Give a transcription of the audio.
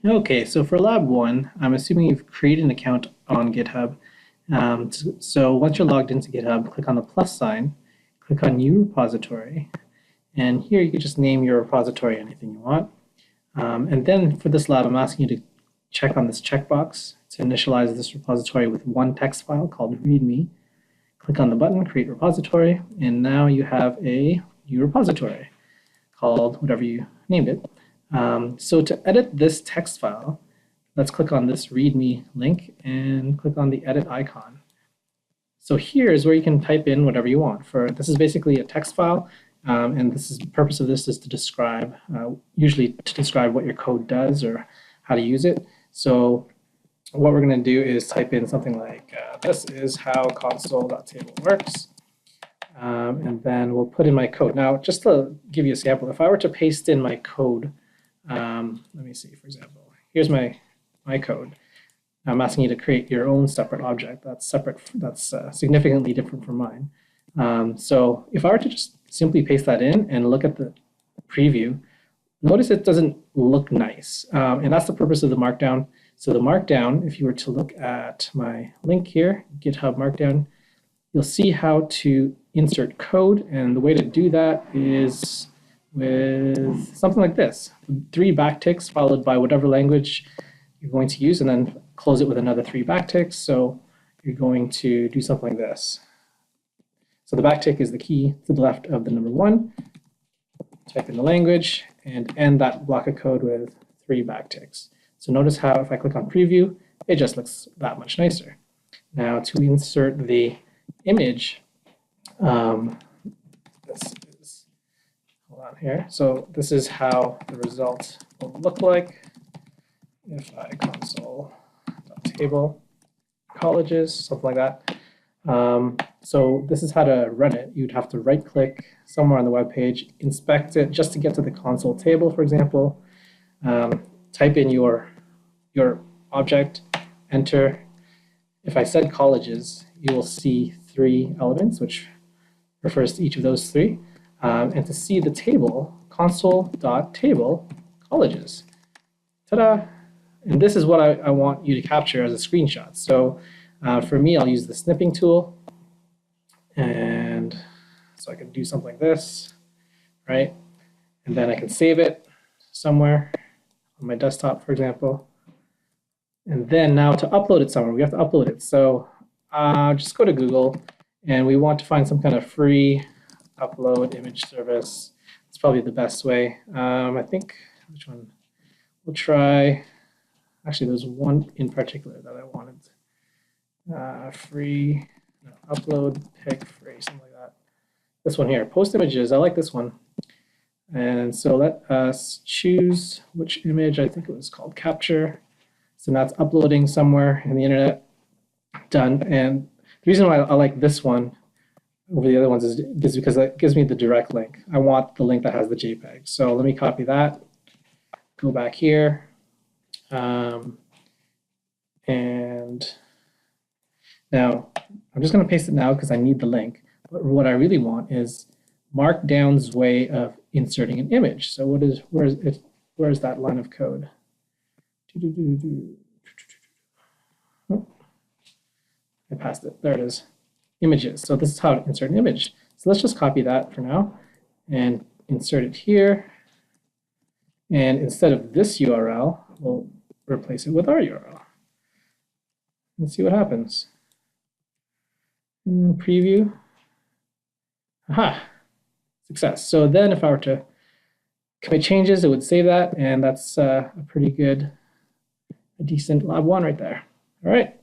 Okay, so for lab one, I'm assuming you've created an account on GitHub. So once you're logged into GitHub, click on the plus sign, click on new repository, and here you can just name your repository anything you want. And then for this lab, I'm asking you to check on this checkbox to initialize this repository with one text file called README. Click on the button, create repository, and now you have a new repository called whatever you named it. So to edit this text file, let's click on this README link and click on the edit icon. So here is where you can type in whatever you want. This is basically a text file, and the purpose of this is to describe, usually to describe what your code does or how to use it. So what we're going to do is type in something like, this is how console.table works. And then we'll put in my code. Now, just to give you a sample, if I were to paste in my code, let me see, for example, here's my code. I'm asking you to create your own separate object that's significantly different from mine. So if I were to just simply paste that in and look at the preview, notice it doesn't look nice. And that's the purpose of the markdown. So the markdown, if you were to look at my link here, GitHub Markdown, you'll see how to insert code. And the way to do that is with something like this: 3 backticks followed by whatever language you're going to use, and then close it with another 3 backticks. So you're going to do something like this. So the backtick is the key to the left of the number 1. Type in the language and end that block of code with 3 backticks. So notice how if I click on preview, it just looks that much nicer. Now to insert the image, this is, hold on here. So this is how the result will look like if I console.table colleges, something like that. So this is how to run it. You'd have to right click somewhere on the web page, inspect it just to get to the console table, for example. Type in your object, enter. If I said colleges, you will see 3 elements, which refers to each of those 3. And to see the table, console.table colleges. Ta-da! And this is what I want you to capture as a screenshot. So for me, I'll use the snipping tool. And so I can do something like this, right? And then I can save it somewhere on my desktop, for example. And then now to upload it somewhere, we have to upload it. So just go to Google, and we want to find some kind of free upload image service. It's probably the best way. I think, which one? We'll try, actually there's one in particular that I wanted. Free, no, upload pic free, something like that. This one here, post images, I like this one. And so let us choose which image. I think it was called capture. So now it's uploading somewhere in the internet. Done. And the reason why I like this one over the other ones is because it gives me the direct link. I want the link that has the JPEG. So let me copy that, go back here, and now I'm just going to paste it now because I need the link. But what I really want is Markdown's way of inserting an image. So where is that line of code? Oh, I passed it. There it is. Images. So this is how to insert an image. So let's just copy that for now and insert it here. And instead of this URL, we'll replace it with our URL. Let's see what happens. Preview. Aha, success. So then if I were to commit changes, it would save that, and that's a pretty good, a decent lab 1 right there. All right.